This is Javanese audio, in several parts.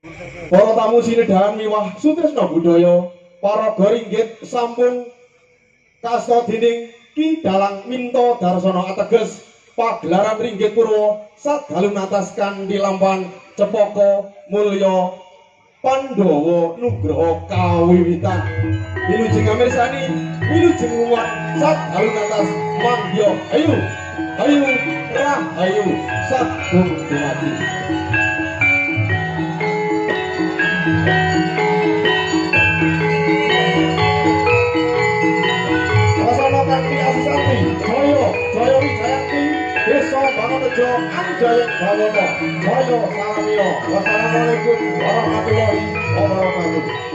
Para tamu sinedahan miwah sutresna budaya, para goringgit sampun kasta dening Ki Dalang Minto Darsana ateges pagelaran ringgit purwa sadhalu nataskan di lampan cepaka mulya Pandhawa Nugraha kawiwitan. Wilujeng amirsani, wilujeng nguwat sadhalu natas mandya ayu ayu rahayu sagung dumadi. Kanthi Asisanti, Jaya, Jaya Wijayanti, Desa Bangonejo, Anjayeng Bawono, Jaya Salamio. Wassalamualaikum warahmatullahi wabarakatuh.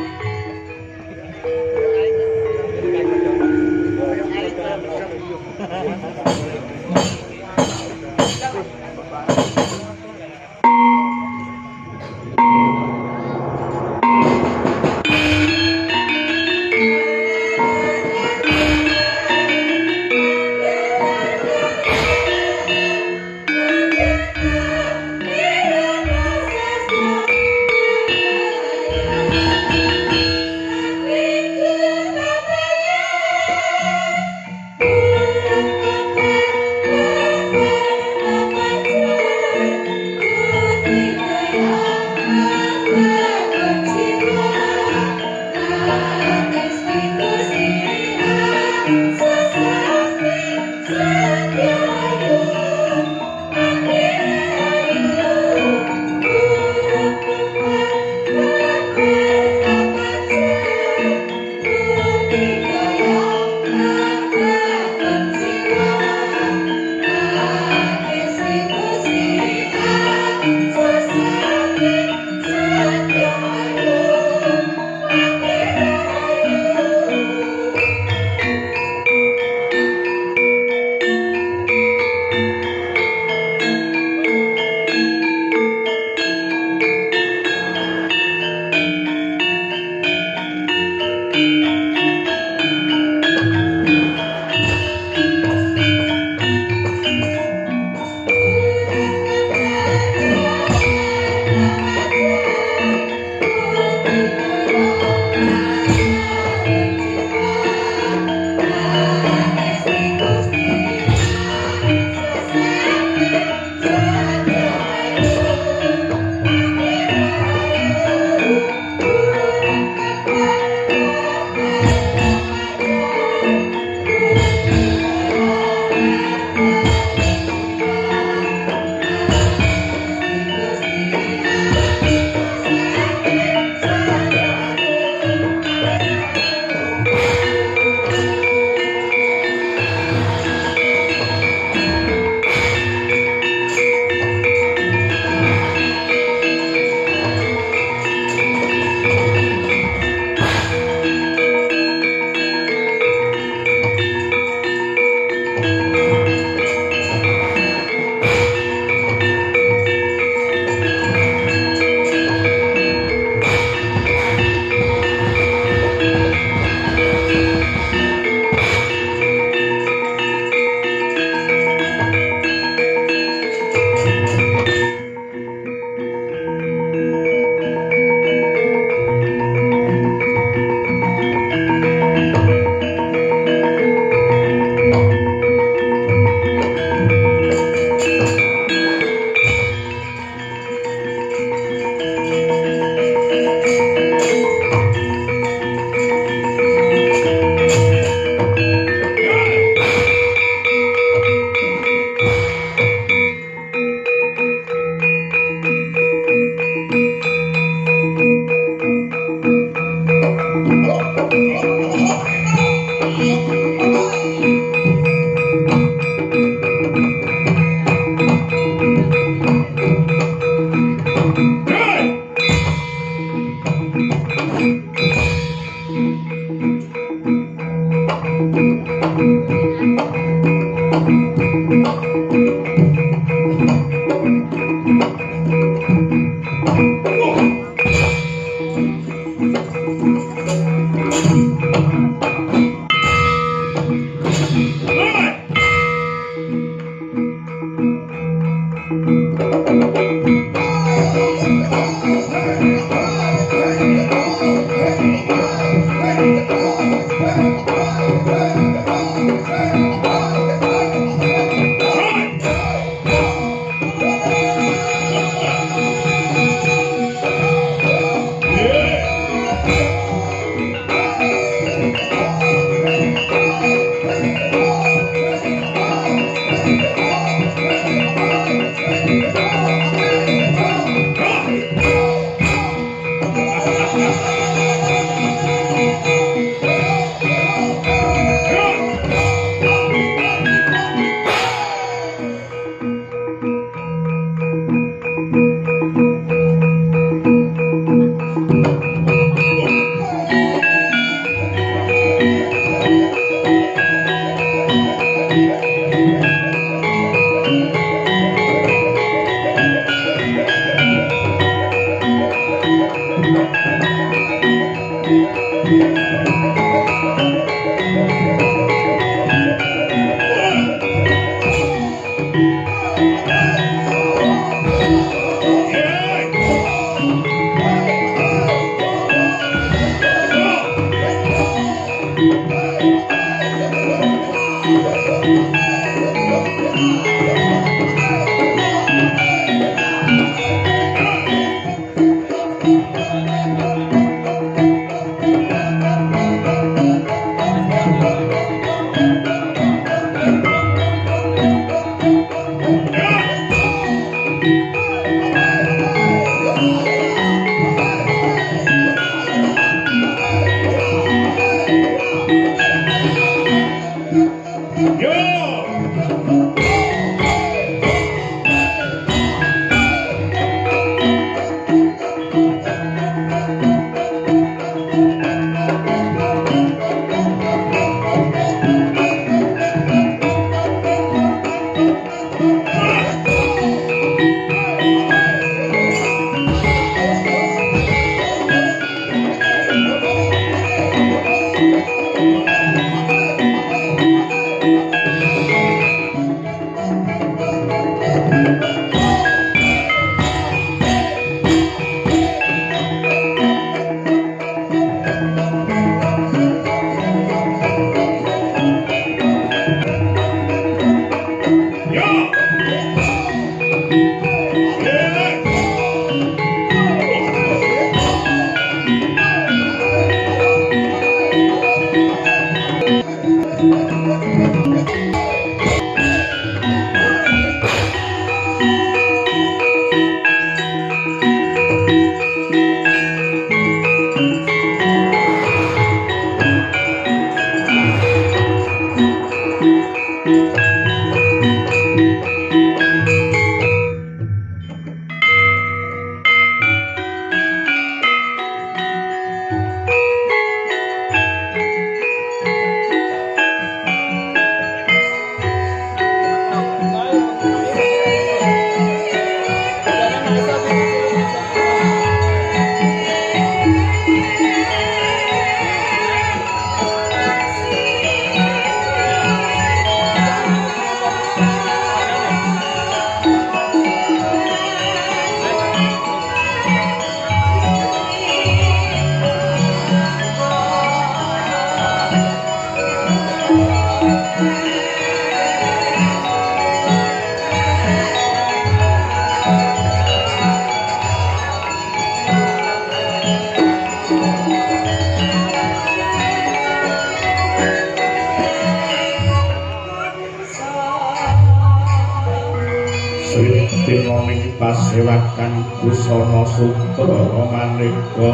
pasewakan busana sutra maneka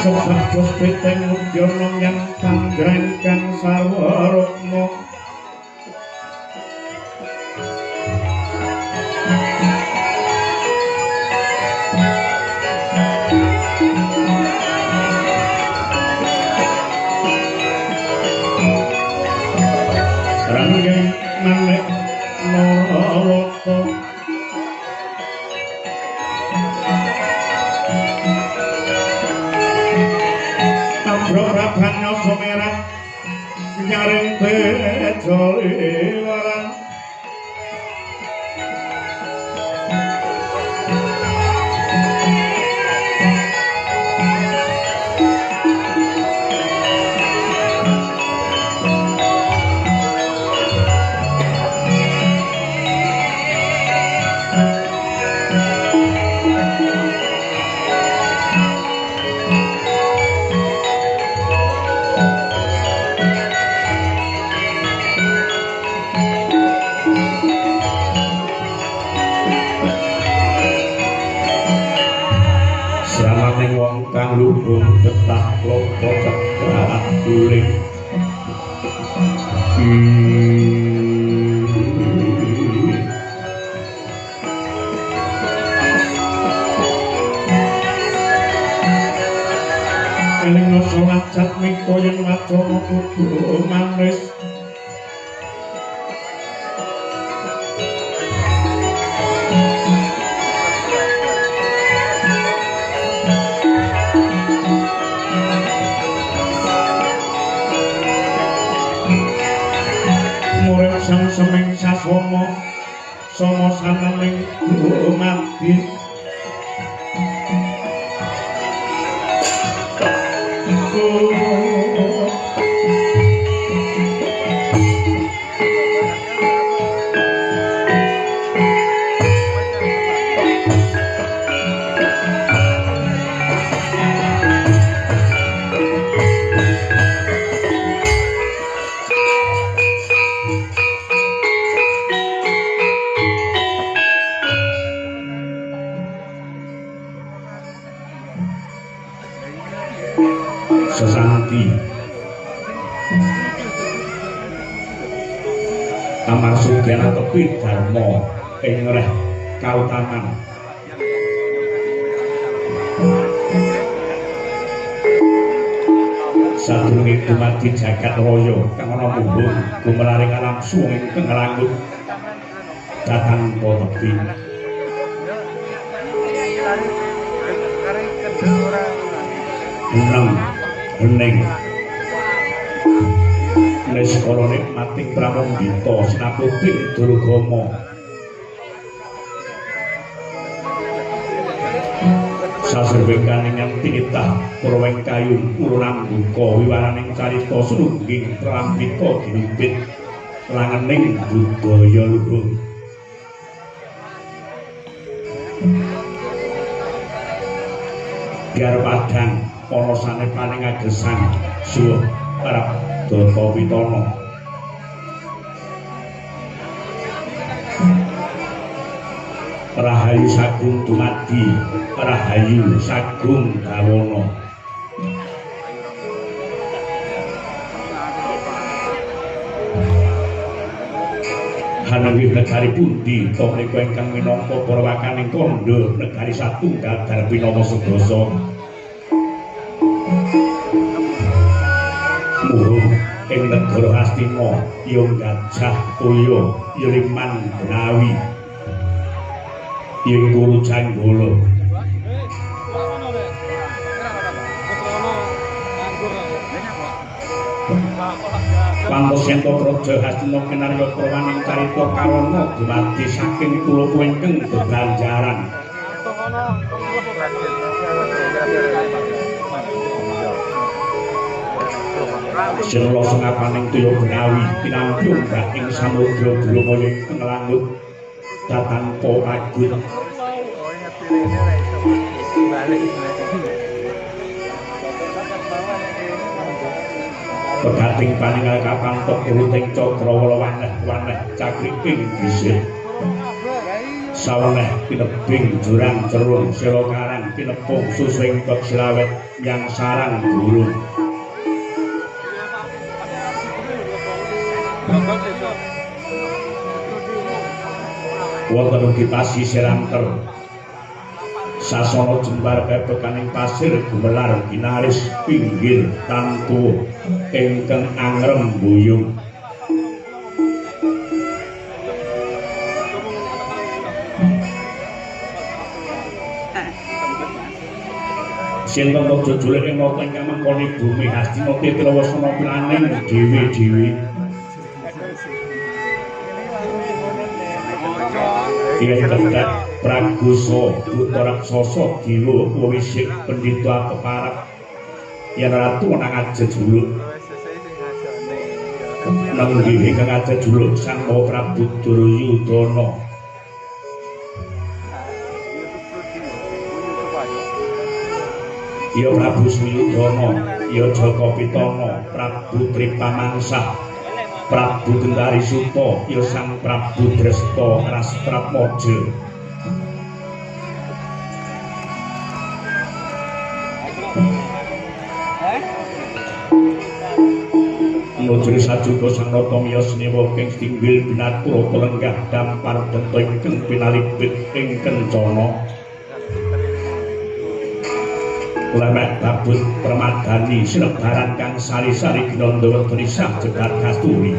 sepados peteng udyono yang panggrangkang sawarokmo ranggeng manek narata Prabhanya someran nyaring bejo liwaran wong kang luhung tetah lopo cepat guling eling nasa lacat miko yen wacana kudu manis sang semeng sasomo somo sananing mati sesanti amarsugyana tepi dharma ing reh kautaman sadurunge dumadi jagat raya kang ana mumbung gumelaring alam suwing ing langit datang tepi enam hening neskala nikmating pramandita sinaputing durgama saserwengkaning titah purweng kayu urunang buka wiwaraning carita sunungging prampita dinumpit langening budaya luhur biar padang ana sanepaning agesang suwuh parab Data Pitana Rahayu Sagung dumadi Rahayu Sagung Dawana Hanawih negari pundi to menika ingkang minangka perwakaning kandha negari satunggal Darpinama Sedasa muhung ing negara Hastina ya Gajah Toya ya Liman Benawi ya Guru Janggala Pantos yen Praja Hastina kinarya prawaning carita karana dumadi saking kula ingkang bebanjaran Sinula sengapaning Toya Benawi pinambyung ing samudra Dromaya ing langit datanpa agut pegating paningal kapantok uruting cakrawala waneh-waneh cakriking dhisik saweneh kinebing jurang cerung sira karang kinepung susing tok silawet yang sarang gurun wonten ugi pasisir angker sasana jembar pepekaning pasir gumelar ginaris pinggir tantu ingkang angrem buyung sinten to jujule ing nata ingkang mengkoni bumi Hastina Tirawasana planing dewi-dewi Kiai Tedak Pragusa Buta Raksasa Diwa Wisik Pendhita Keparat Yen Ratu nang ajejuluk nang nggih ingkang ajejuluk Sang Prabu Duryudana ya Prabu Suyudana ya Jaka Pitana Prabu Tripamangsah Prabu Gendari Suta ya Sang Prabu Dresta Raspratmaja Nujri sajuga Sang Nata miyos snewa king tinggil binatura pelenggah dampar benta ingkang pinalipit ing kencana Lemek babut permadani sinebaran kang sari-sari ginanda weteni sah jegat kasturi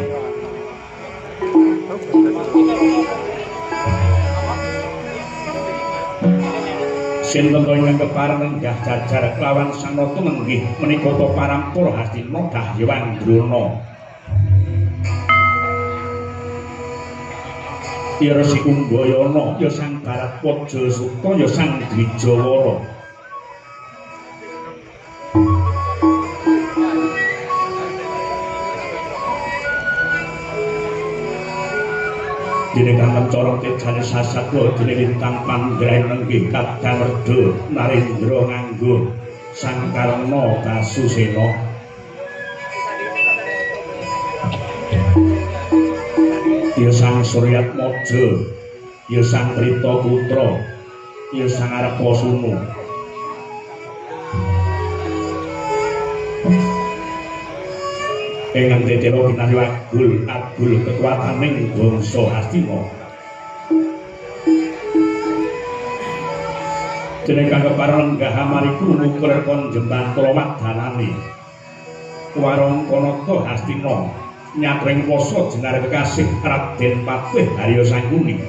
sinten ingkang kepareng lenggah jajar kelawan Sang Nata nenggih menika parampura Hastina Dahyang Drona ya Resi Kumbayana ya Sang Baratwaja Suta ya Sang Dwijawara dene kang corong tejane sasatwa dene lintang panggraing nenggih kadang reda Narendra nganggo Sang Karna Basusena ya Sang Suryatmaja ya Sang Prita Putra ya Sang Arepasuna ingkang tetela kinarya agul kekuwataning bangsa Hastina dene kang kepareng lenggah amariku nukur kon jembantara wadhanane warangkanata Hastina nyatring wasa jenar kekasih Raden Patih Harya Sangkuni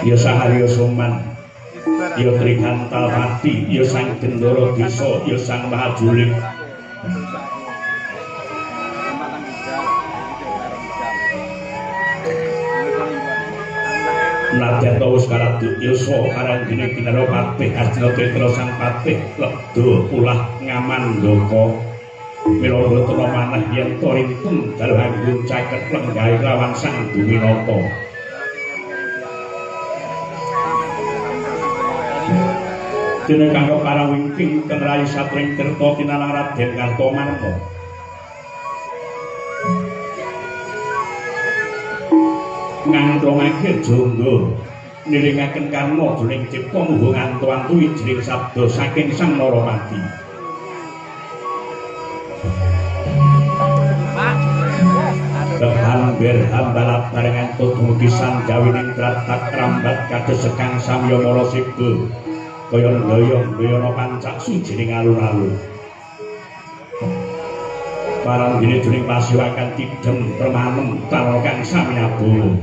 ya Sang Harya Soman ya Trigantal Pati ya Sang Gendara Desa ya Sang Mahajulik Nadyan wis karadya karanggine kinara Patih Hastina Tetra Sang Patih ledha ulah ngamandaka mila boten manah yen to ringkung dalu anggun caket lenggahe lawan Sang Duminata dene kanggo para wingking kang rayi satring tirta tinalang Raden Kartamarma ngantrongake jangga niringaken karna jroning cipta muga ngantu-antu wijring sabda saking Sang Naramati Kehamber hambalat barengan dumugi sanggawining tratak rambat kados sekang samya mara sibda kaya ndoyong-ndoyana pancak sujining alun-alun parang dene jroning pasiwakan tidhem permanem karo kang samyabawa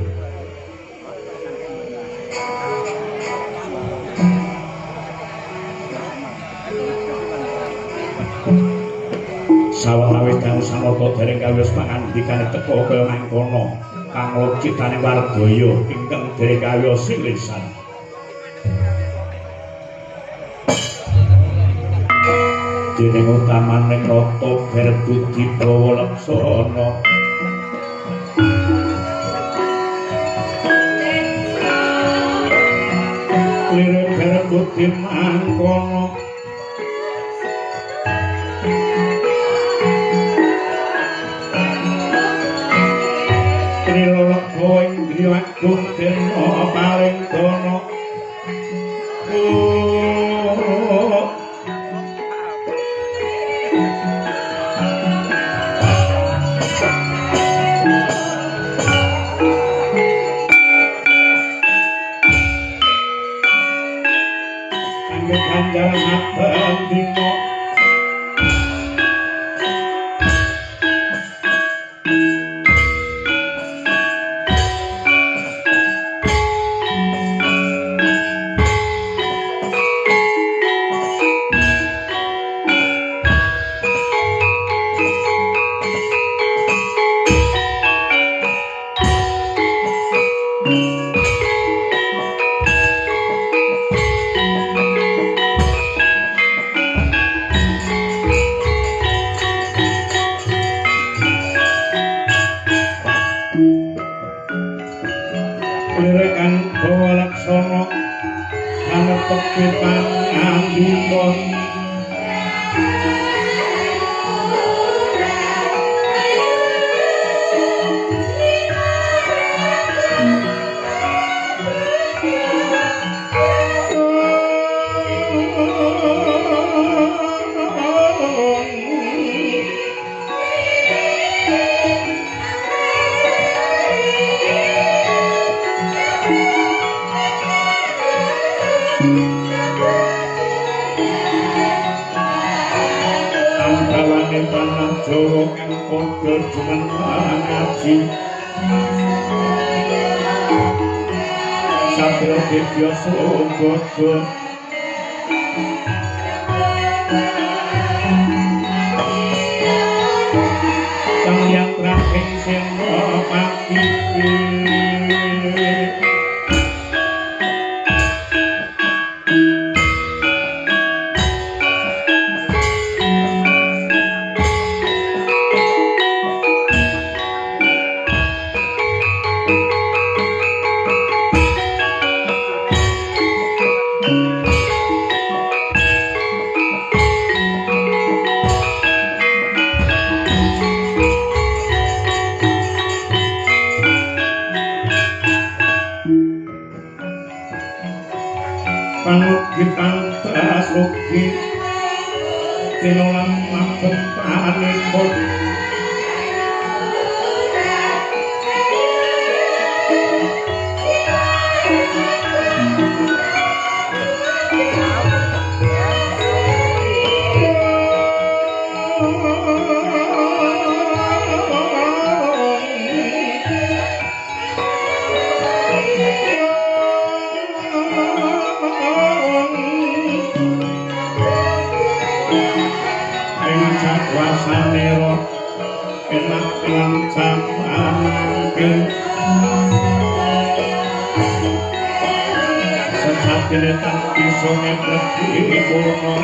sawetawis kang Sang-Nata dereng kawis pangandikane teka kaya mangkono kang citane Wardaya ingkang dereng kawis lisan dening utamaning Nata Berbudi Prawalaksana lirik Berbudi mangkono Buktirno paring dono Angge kanjang abang dino Lirekan bawa laksono Kanepek kipan ambikon Angkawane tanah Jawa kang padha jumeneng ngaji Satya Debya Sumbodo Kang yang terakhir seno pati Panugitan Trasugi Tinolang Mabem Panipun Wasanero enak lancang anangken sejatine tak bisa ngepreti purna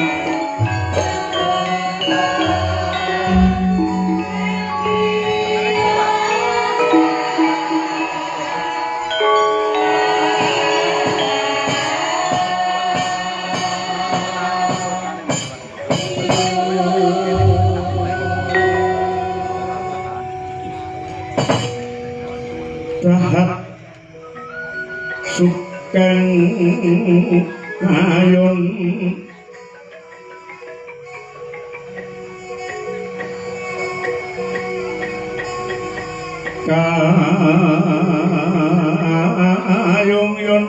Rahat Sukeng Ayun Kayung Yun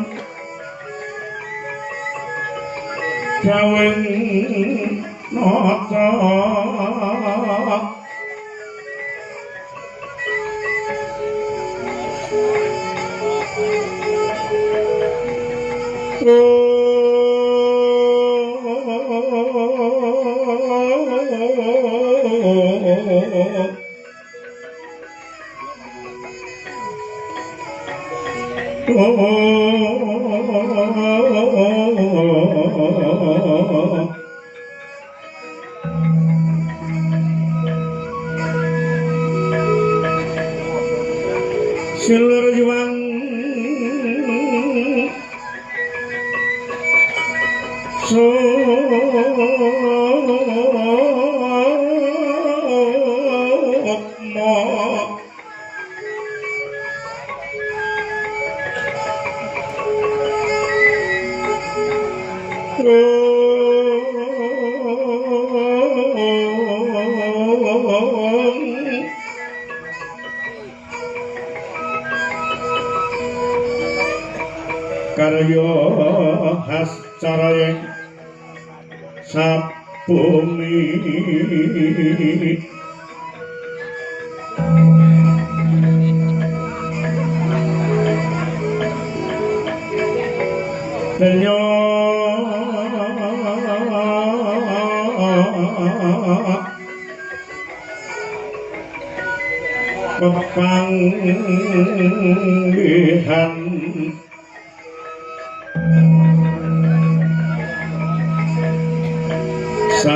Kawin Nota Silur juang karya khas carayeng sabumi denyo pepanggihan sa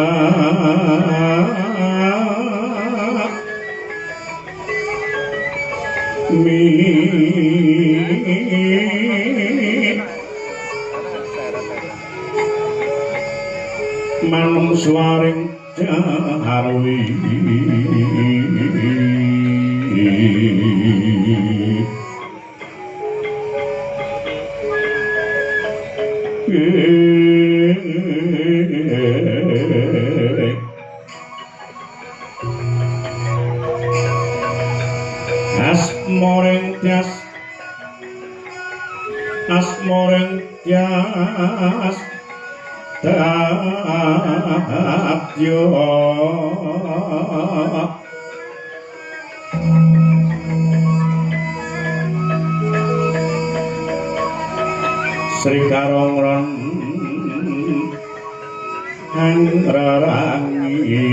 mi manungsuaring harwi asmoreng tias tatyo Sri Karongron Hangrarangi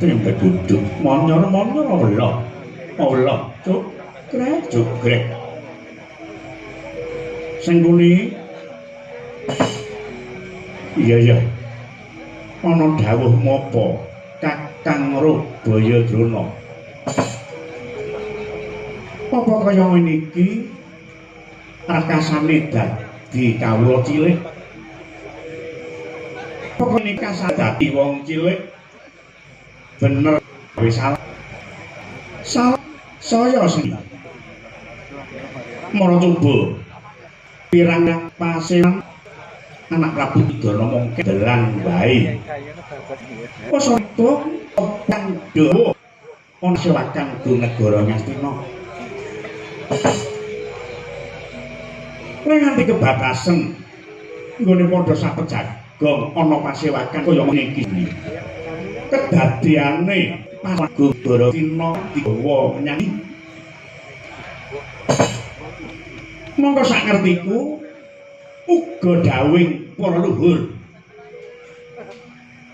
tempe duduk monyor Allah cuk krek sengguni iya ana dawuh mopo Kakang Bayadrona apa kaya ngene iki rakasane dadi kawula cilik apa nikah dadi wong cilik bener wis salah saya sing mara coba pirang pasenan anak Prabu Dana mongke delang bae wis itu kang dawa ana sewakan do negara Ngastina nganti kebatasen nggone padha sapet jagong ana pasewakan kaya ngene iki kedadiane Prabu Darasina digawa nyanyi monggo sak ngertiku uga dawing para luhur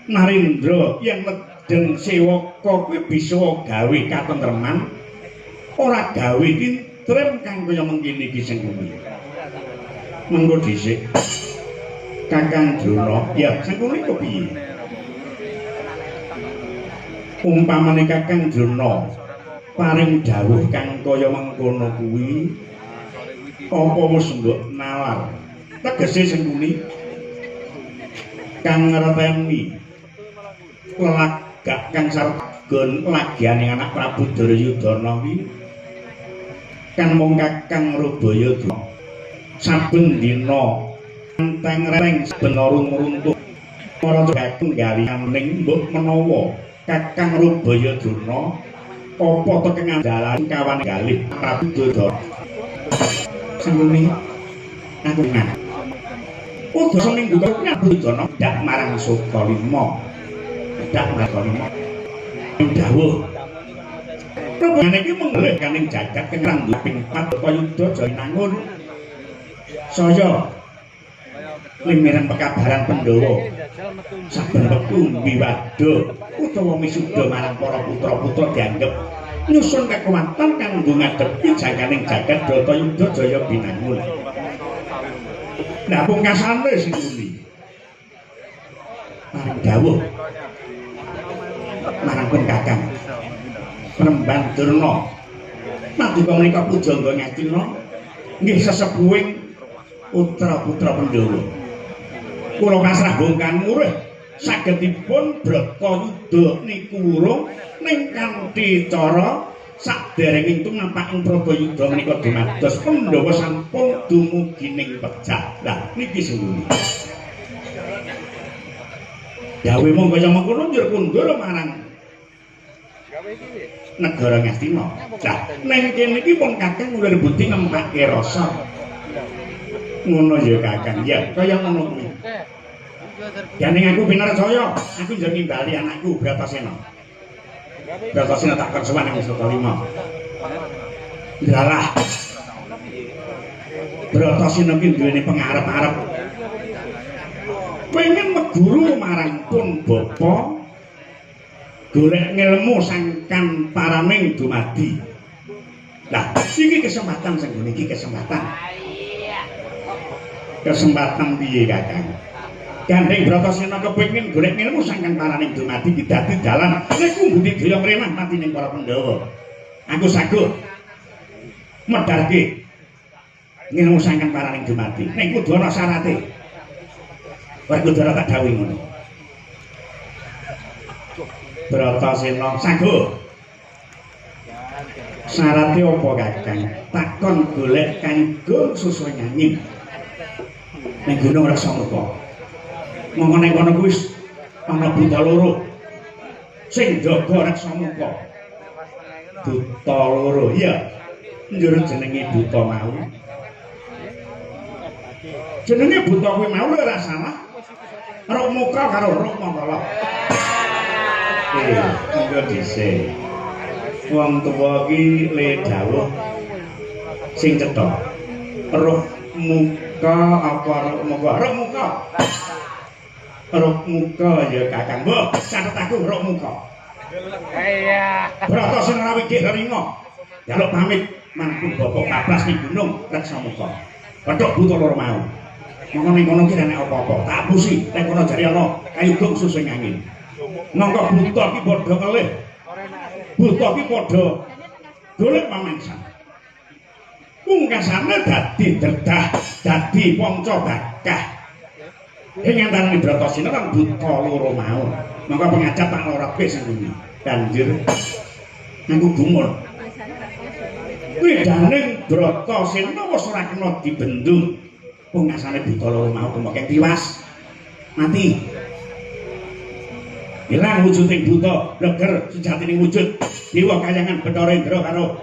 Narendra yang medeng sewaka kuwi bisa gawe katentreman ora gawe tintrem kang kaya mengkene iki sing kuwi mengko dhisik Kakang Drona ya sing kuwi kok piye umpamane Kakang Drona paring dawuh kang kaya mengkono kuwi apa wis mbok nalar tegese sing kuwi kang ngerteni lagak kang sargon lagiane anak Prabu Duryudana kuwi kan mung Kakang Bayadrona saben dina enteng reng saben runtuh para kakung galianing mbok menawa Kakang Bayadrona apa tekan dalan kawan galih Prabu Duryudana senguni aku nang uga seminggu kok Prabu Duryudana dak marang Sukalima dak marang dawuh Rupane iki mengelih kaning jagat kengrang ping 4 Payudha Jayanangun saya limiran pekabaran Pandhawa saben wektu mbiwada utawa misuda marang para putra-putra dianggep nyusun kekuatan kanggo ngadepi jaganing jagat Bratayuda Jaya binangun. Nah pungkasane sing muni paring dawuh marang pun Kakang Premban Durna paduka menika pujangga ngastina nggih sesepuhing putra-putra Pandhawa. Kula pasrah bongkan murih sagedipun Bratayuda niku urung ning kanthi cara saderenging tumapaking Bratayuda menika dumados Pandhawa sampun dumugi ning pejah. Lah niki sing dawuh monggo kaya mengkono njur kundur marang negara Ngastina. Lah ning kene iki pun Kakang ulir budi ngempake rasa. Ngono ya Kakang, ya kaya ngono kuwi. Dening aku pinarcaya, aku njur nimbali anakku Bratasena. Bratasena tak kersuwan ing Sukalima. Lalah. Bratasena ki duweni pangarep-arep. Pengen meguru marang pun bapa golek ngelmu sangkan paraning dumadi. Lah, iki kesempatan sing ngene iki kesempatan. Kesempatan piye Kakang? Gandeng Bratasena kepengin golek ngelmu sangkan paraning dumadi dadi dalan niku budi daya mremah matining para Pandhawa. Aku saguh medharke ngelmu sangkan paraning dumadi. Ning kudu ana syarate. Werkudara tak dawuhi ngono. Bratasena saguh. Syarate apa Kakang? Takon golek kanggo susu nyanyim. Ning Gunung Rasamuka. Monggo ning kono kuwi ana buta loro. Sing jaga Rasamuka. Buta loro. Iya. Njur jenenge buta mau. Jenenge buta kuwi mau ora salah. Rok muka karo rok mangkala. Monggo dhisik. Wong tuwa iki le dawuh sing cetha. Roh muka apa rok muka? Rok muka. Rok muka ya Kakang. Mbah, catet aku rok muka. Iya. Bratasena wigih ringa. Jaluk pamit mangku bapak bablas ning gunung Rasamuka. Pedhok buta loro mau. Monggo ning kono ki nek apa-apa, tak apusi. Nek kono jare ana kayugung susu angin. Monggo buta ki padha ngelih. Buta ki padha golek pamangsan. Pungkasane dadi dedah, dadi panca bakah. Ing antaraning Bratasena kan buta loro mau. Monggo pengajap tak lorake sing ngene. Banjur nganggo gumul. Widaning Bratasena wis ora kena dibendung. Pungkasane buta loro mau kemake tiwas. Mati. Ilang wujuding buta, bleger sejatining wujud dewa kayangan Bathara Indra karo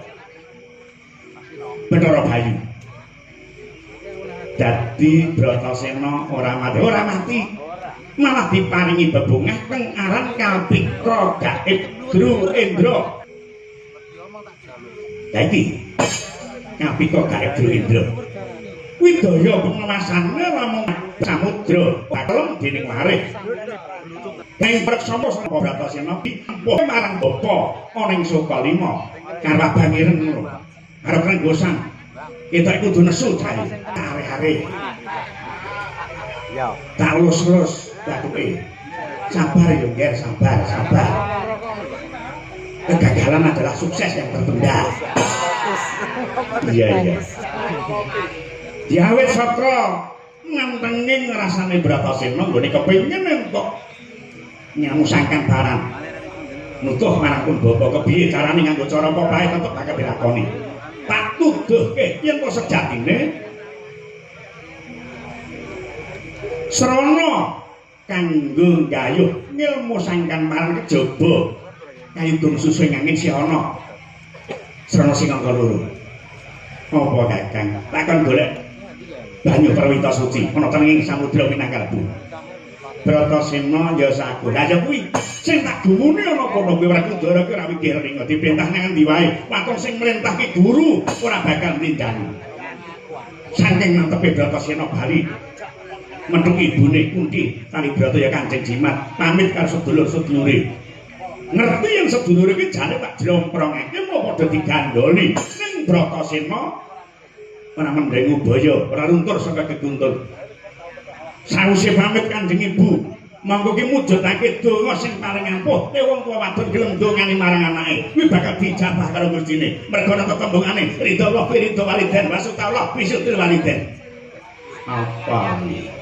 Bathara Bayu. Dadi Bratasena ora mati, malah diparingi bebungah kang aran Kalpika Gaib Dru Indra. Dadi Kalpika Gaib Dru Indra. Widaya pengawasannya lamun samudra bakalem dening larih. Ing preksama sapa Bratasena ampuh marang bapa ana ing Sukalima karep bangiren ngono. Arep renggosan. Kita kudu nesu cahe are-are. Ya. Tak lus-lus batuke. Sabar yo, Nger, sabar. Kegagalan adalah sukses yang tertunda. Iya. Diawet saka ngantenging rasane Bratasena nggone kepengin entuk nyamusangkan barang. Nutuh marang pun bapa kepiye carane nganggo cara apa bae tetep bakal dilakoni. Tak tuduhke yen kok sejatine srana kanggo gayuh ngilmu sangkan marang kejaba kayugung susu angin si ana srana sing angka loro. Apa Kakang? Takon golek banyu perwita suci ana tenging samudra Minangkabau. Bratasena ya saguh. Lah ya kuwi sing tak gumune ana kono kuwi Werkudara ki ora mikir ning diperintah nang endi wae. Waton sing mrentahke guru ora bakal tindani. Saking mantepe Bratasena bali Metu ibune Kunti Kalibrata ya Kanjeng Jimat pamit karo sedulur-sedulure. Ngerti yang sedulure iki jane tak jlomprongake mau padha digandoli ning Bratasena ora mendeng ubaya, ora runtur saka keguntur. Sawise pamit Kanjeng Ibu, monggo ki mujudake donga sing paling ampuh. Nek wong tuwa wadon gelem dongani marang anake, kuwi bakal dijabah karo Gustine. Mergo ana tembungane, ridho Allah fi ridho waliden, wasuta Allah fi sutil waliden. Apa iki?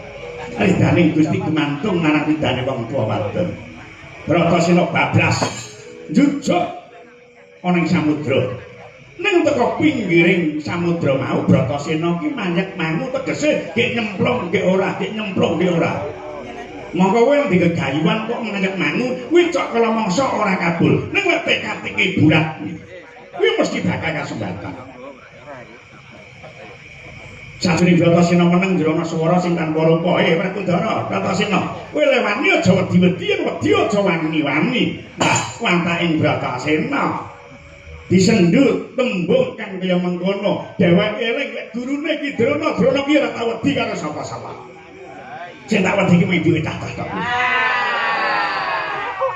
Ridane Gusti gumantung marang ridane wong tuwa wadon. Bratasena bablas jujuk ana ing samudra. Nang teko pinggiring samudra mau Bratasena ki manyek mangu tegese gek nyemplung gek ora, gek nyemplung gek ora. Monggo kowe digegayuhan kok manyek mangu kuwi cok kala mangsa ora kabul. Ning lek tekad iki bulat kuwi mesti bakal kasembatan. Sajroning Bratasena meneng jrono swara sing tanpa rupa, Werkudara, Bratasena, kowe lewani aja wedi-wedi, wedi aja wani-wani. Nah, wantaking Bratasena disendut tembung kang kaya mengkono. Dheweke eling lek gurune ki Drona, Drona ki ora tau wedi karo sapa-sapa. Sing tak wedi ki ibuke cah-cah tok.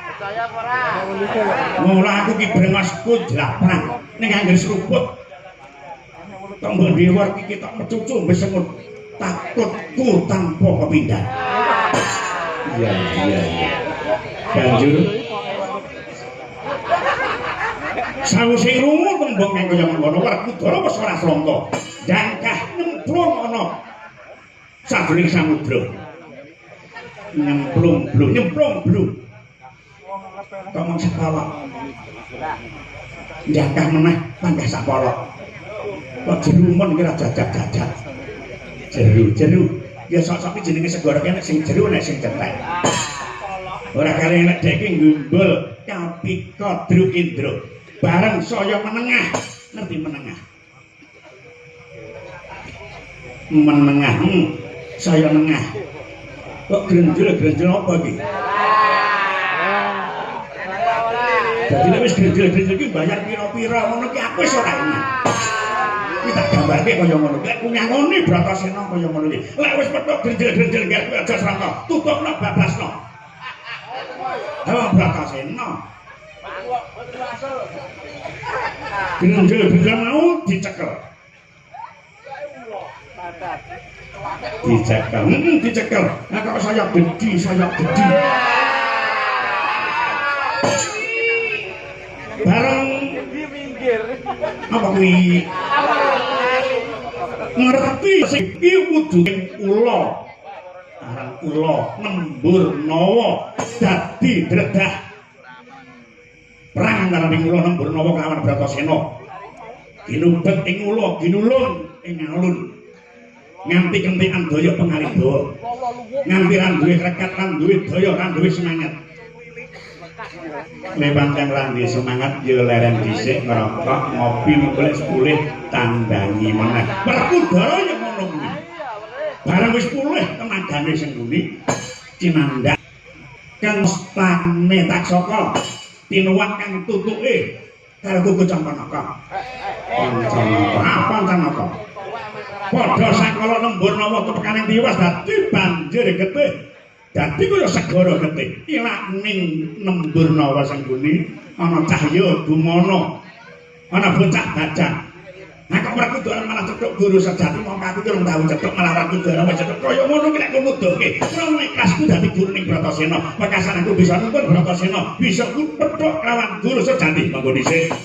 Percaya ora? Mula aku ki brengosku jlaprang ning angger seruput. Tembung dewa iki tak mecucu besengut takutku tanpa kepindah. Iya. Banjur sawise rungu tembung kang kaya mengkono Werkudara wis ora slangka. Jangkah nyemplung ana sajroning samudra. Nyemplung blung. Tomong sepala. Jangkah meneh panggah sapala. Kok jerumun kira jajak-jajak. Jeru. Ya sok-sok jenenge segara kene sing jeru nek sing cetek. Ora kali nek dhek iki ngumbul Kapika Dru Indra. Bareng saya menengah. Ngerti menengah? Menengah. Saya nengah. Kok grenjel apa iki? Dadi nek wis grenjel iki bayar pira-pira ngono ki aku wis ora enak. Tak gambarke kaya ngono. Lek ku nyangoni Bratasena kaya ngono iki. Lek wis petuk grenjel-grenjel gak aja srangka. Tutupno bablasno. Bratasena. Grenjel-grenjel mau dicekel. Dicekel. Nah kok saya gedi. Bareng apa kuwi ngerti sing iki wujuding ula aran ula nembur nawa dadi dredah perang antara ing ula nembur nawa kelawan Bratasena ginubet ing ula ginulun ing alun nganti kentikan daya pangaribawa nganti ra duwe krekat lan duwe daya lan duwe semangat. Lepancen lan semangat ya leren dhisik ngerokok ngopi golek 10 tandangi meneh. Werkudara ya ngono kuwi. Bareng wis 10 tenagane sing kuwi cinandak kang stane taksaka tinuwak kang tutuke karo kuku Campanaka. Campanaka. Padha sakala nembur nawa tepekaning tiwas dadi banjir getih. Dadi kaya segara getih ilak ning nembur nawa sengguni ana cahya gumono ana bocah bajang. Nah kok Werkudara malah cethuk guru sejati mongko aku durung tau cethuk malah Werkudara wis cethuk kaya ngono ki lek kowe nuduhke ora iklasku dadi guru ning Bratasena mekasan aku bisa nuntun Bratasena bisa petuk lawan guru sejati monggo dhisik.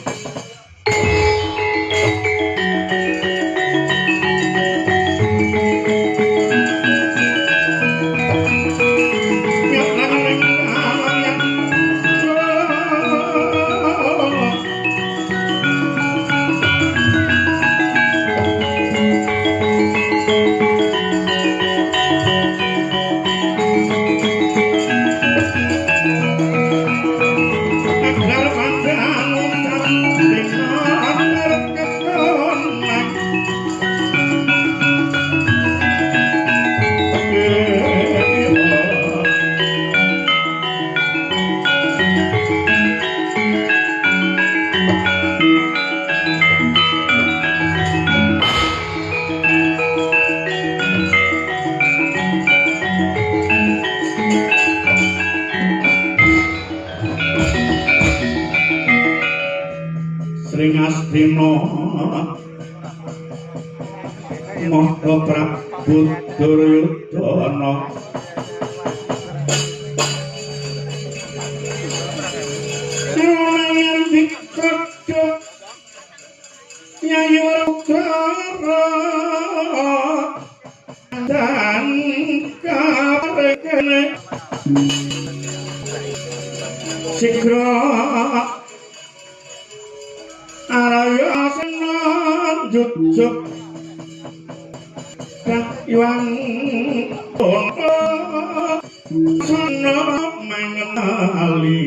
Maha Prabu Duryudana nang dikodo nyayogara dan karekene sigra araya senan jujuk kang iwang ono sono mengenali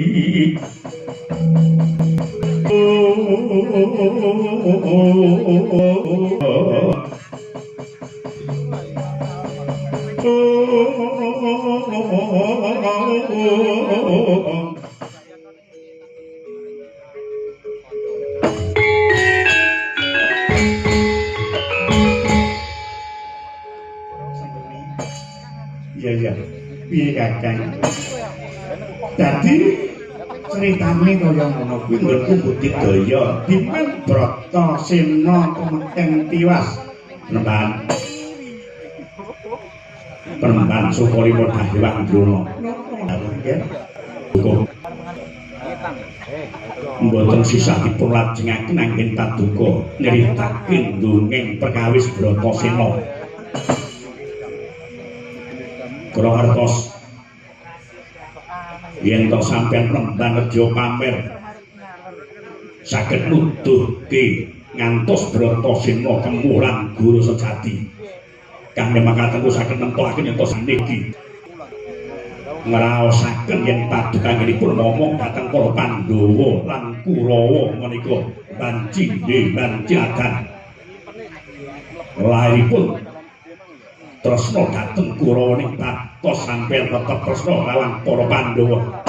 ya piye Kakang dadi ceritane kaya ngono kuwi nggonku budidaya dimen Bratasena kemeteng tiwas penemban Sukalima Dahyang Drona mboten sisah dipun lajengaken anggen paduka nyritakaken dongeng perkawis Bratasena kula ngertos yen to sampeyan penemban reja pamer saged nuduhke ngantos Bratasena kemulan guru sejati kang mekaten saged nemtokaken yen to saniki ngraosaken yen paduka ngenipun momong dhateng para Pandhawa lan Kurawa menika bancinde bancadan lairipun tresna dhateng Kurawa ning patos sampeyan tetep tresna lawan para Pandhawa.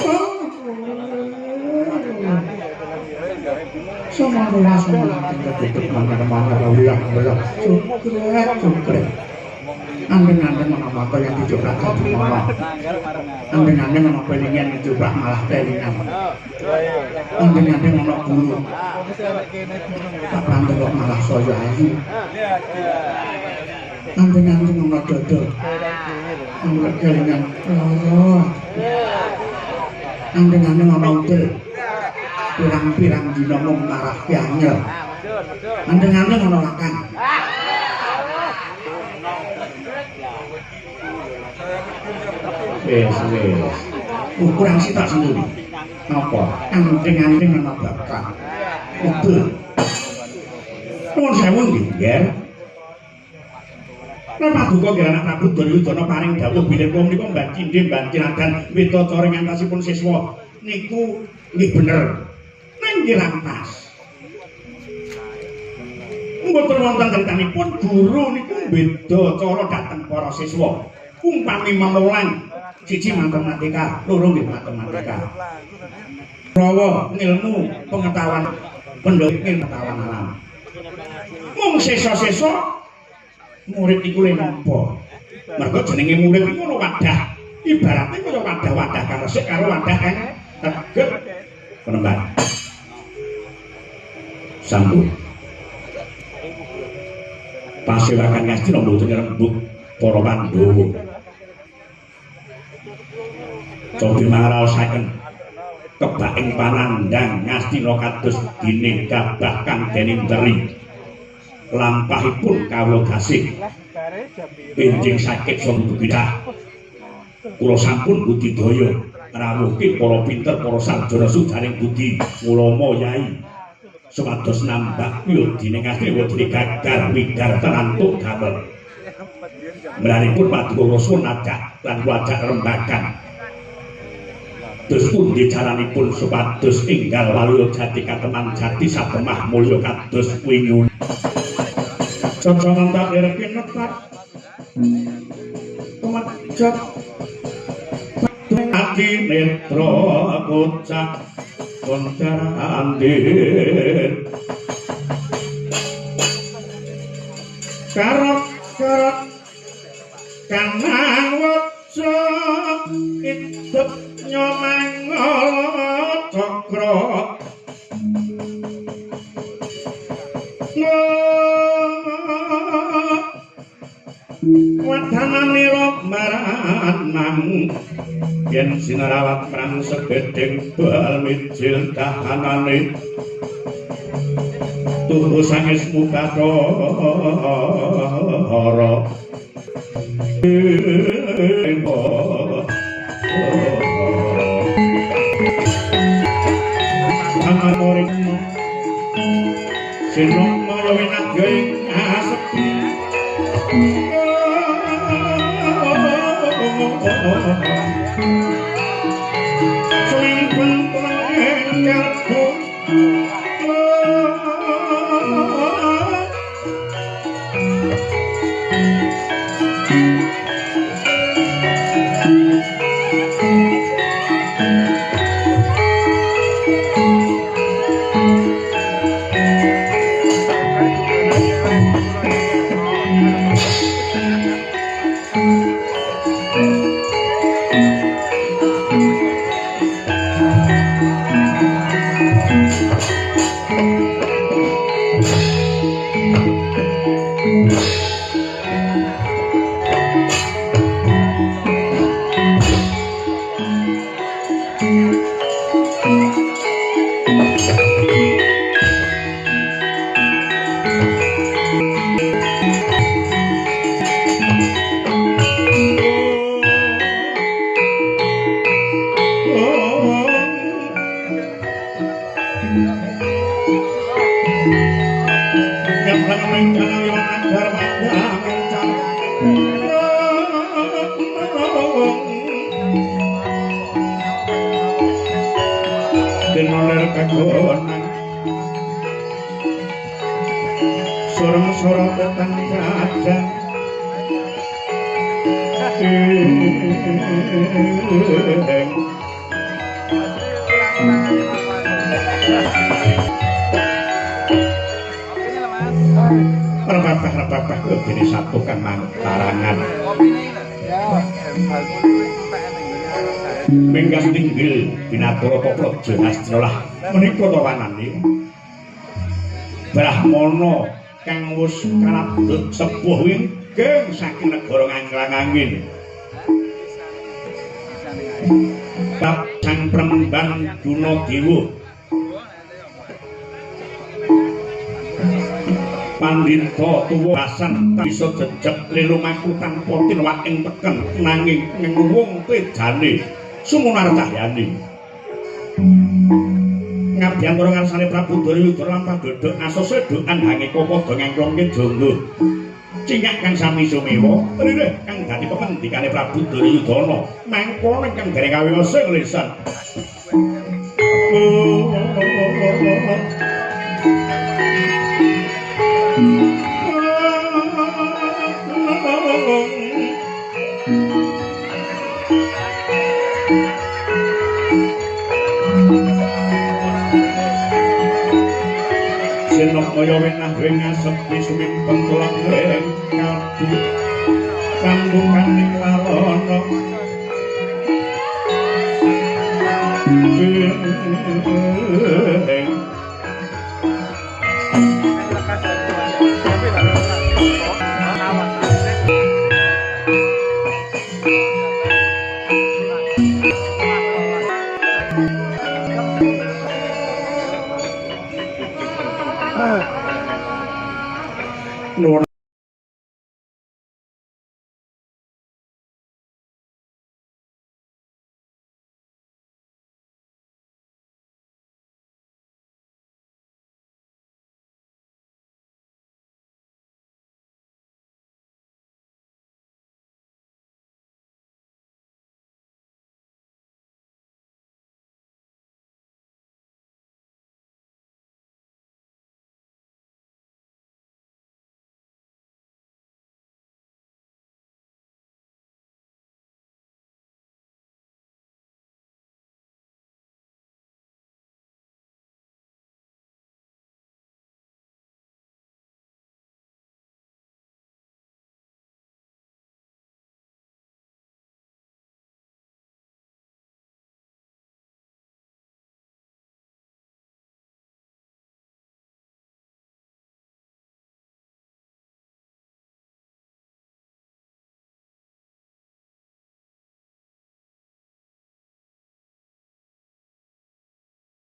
Samangga tetep mangan-mangan wilayah sukret. Andeng-andeng menapa yang dicoba malah. Andeng-andeng menapa yang dicoba malah telingan. Andeng-andeng menapa guru. Kapan kok malah saya ayu. Andeng-andeng menapa dodo. Angger kelingan. Andeng-andeng menapa udel. Pirang-pirang dina mung marah anyel. Andeng-andeng menapa lakang. Wes. Kurang sitak sendiri. Napa? Anting-anting ana bakal. Udel. Nuwun sewu nggih, Nger. Napa duka nggih anak Prabu Duryudana paring dawuh bilih kula menika mbacindhe banciragan Witacara ngantasipun siswa niku nggih bener. Nggih lantas. Mboten wonten critanipun guru niku beda cara dhateng para siswa. Umpami memulang siji matematika, loro nggih matematika. Rawa ngilmu pengetahuan pendhawuh pengetahuan alam. Mung sesa-sesa murid iku le nampa. Mergo jenenge murid iku ono wadah. Ibaratnya kaya wadah-wadah karesik karo wadah kang tegep penemban. Sampun. Pasewakan Ngastina mboten ngrembug para Pandhawa. Cobi maraosaken kebaking panandang Ngastina kados dene kabah kang dening teri. Lampahipun kawula gasih. Enjing sakit sambudidah. Kula sampun budidaya ngrawuhke para pinter para sarjana sudaring budi ulama yai. Supados nambah yudine Ngastina wadine gagar widar tenantuk damel. Melanipun paduka rasul najak lan wajak rembagan. Dus pundi caranipun supados enggal waluya jati kateman jati satemah mulya kados winyun. Coconan tak direpin netat. Kemajak Adi netra kocak koncara andir karok-karok kanang waca hidup nyomangol cokro Wadananira maranang yen sinarawat prang segedhing bal mijil kahanane tuhu sangesmu Bathara Amamoring sinong maya winadya ing asepi Swing kalbu sorong-sorong petang kadang repatah-repatah ini satu kan tarangan menggas tinggil binatara Praja Hastina menika tawanane Brahmana kang wis kalabet sepuh winggeng saking negara Nganglang-angin bab sang Premban Gunadewa Pandhita tuwa basan bisa jejeg lelumaku tanpa tinwak ing teken nanging ngenuwung pedane sumunar cahyane ngabiyantara ngarsane Prabu Daryuda lan padodok asose doan hangika padha ngengklongke jangga cinyak kang sami sumewa ririh kang dadi pemendikane Prabu Daryudana mangkana kang dereng kawiyasa lisan Kaya wenah wing sepi sumimpeng tulang ing kalbu kandungan ing larana